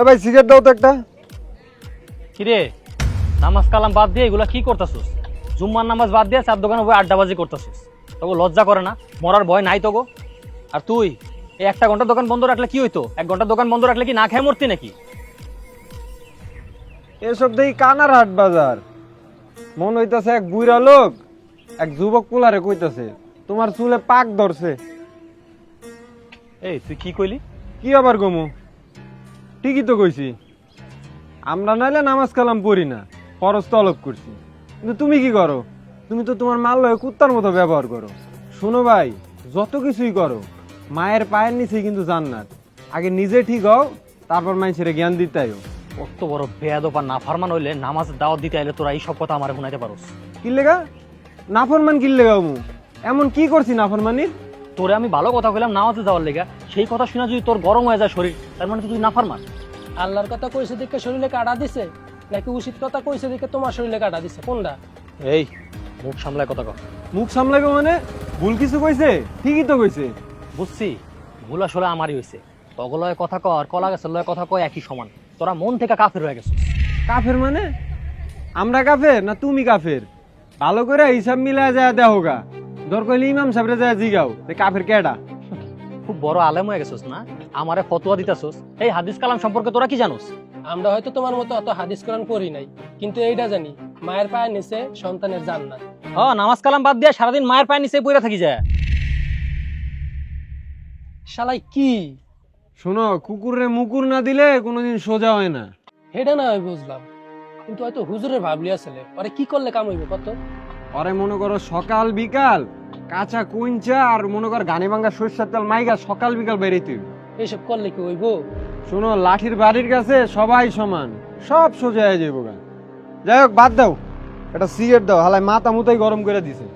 ভাই সিগারেট দাও তো একটা। কিরে নামাজ কালাম বাদ দিয়ে এগুলা কি করতেছিস? জুম্মার নামাজ বাদ দিয়ে চার দোকানে বই আড্ডাবাজি করতেছিস, তবু লজ্জা করে না? মরার ভয় নাই তগো? আর তুই এই একটা ঘন্টা দোকান বন্ধ রাখলে কি হইতো? এক ঘন্টা দোকান বন্ধ রাখলে কি না খেয়ে মরতি নাকি? এসব দেখি কানার হাট বাজার, মন হইতাছে এক বুইরা লোক এক যুবক পোলারে কইতাছে তোমার চুলে পাক ধরছে। এই তুই কি কইলি? কি আবার গমু? ঠিকই তো কইছি, আমরা নাইলে নামাজ কালাম পড়ি না, ফরজ তলব করছি, কিন্তু তুমি কি করো? তুমি তো তোমার মাল লয়ে কুত্তার মতো ব্যবহার করো। শোনো ভাই, যত কিছুই করো মায়ের পায়ের নিচেই কিন্তু জান্নাত। আগে নিজে ঠিক হও, তারপর মানুষের জ্ঞান দিতে আইও। কত বড় বেয়াদব আর নাফরমান হইলে নামাজের দাওয়াত দিতে আইলে তোরা এইসব কথা আমার শুনাইতে পারোস? কি লেগা নাফরমান? কি লেগা মু এমন কি করছি নাফরমানির? তোরে আমি ভালো কথা কইলাম নামাজে যাওয়ার লেগা, সেই কথা শুনে যদি তোর গরম হয়ে যায় শরীর, তার মানে তুই নাফরমান। আল্লাহর কথা কইছে দেখে শরীরে কাটা দিছে, নাকি উচিত কথা কইছে দেখে তোমার শরীরে কাটা দিছে, কোনটা? এই মুখ সামলায় কথা কর। মুখ সামলাইবো মানে? ভুল কিছু কইছে? ঠিকই তো কইছে। বুঝছি, ভুল আসলে আমারই হয়েছে। তগলয় কথা কর, কলা গাছের লয় কথা কয় একই সমান। তোরা মন থেকে কাফের হয়ে গেছিস। কাফের মানে? আমরা কাফের না তুমি কাফের? ভালো করে হিসাব মিলায় যায় দেখোগা, দর কইলে ইমাম সাহেবরে যায় জিগাও যে কাফের কেডা। খুব বড় আলেম হয়ে গেছিস না, আমারে ফতোয়া দিতাছস। এই হাদিস কালাম সম্পর্কে তোরা কি জানোস? আমরা হয়তো তোমার মতো অত হাদিস কোরআন পড়ি নাই, কিন্তু এইটা জানি মায়ের পায়ের নিচে সন্তানের জান্নাত। নামাজ কালাম বাদ দিয়ে সারাদিন মায়ের পায়ে নিচে পইরা থাকি যায়। শালাই কি? শোনো, কুকুরে মুকুর না দিলে কোনোদিন সোজা হয় না। হেডা না হয় বুঝলাম, কিন্তু হয়তো হুজুরের ভাবলি আসলে ওরে কি করলে কাম হইব কত? আরে মনে করো সকাল বিকাল কাঁচা কুইঞ্চা আর মনে করো গানে ভাঙ্গা সরষের তেল মাইগা সকাল বিকাল বেরিয়ে। এইসব করলে কি হইব? শোনো, লাঠির বাড়ির কাছে সবাই সমান, সব সোজা হয়ে যাইব গা। যাই হোক, বাদ দাও, একটা সিগারেট দাও, হালাই মাথা মুতাই গরম করে দিছে।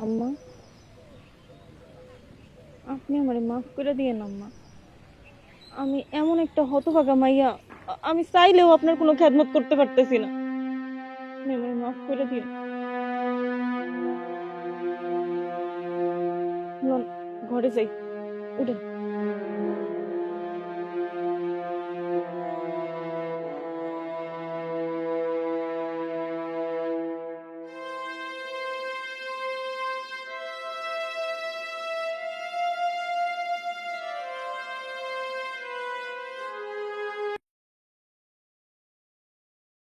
আম্মা, আপনি আমারে মাফ করে দিয়েন আম্মা। আমি এমন একটা হতভাগা মাইয়া, আমি চাইলেও আপনার কোনো খেদমত করতে পারতেছি না। আপনি আমারে মাফ করে দিন। ঘরে যাই, উঠেন।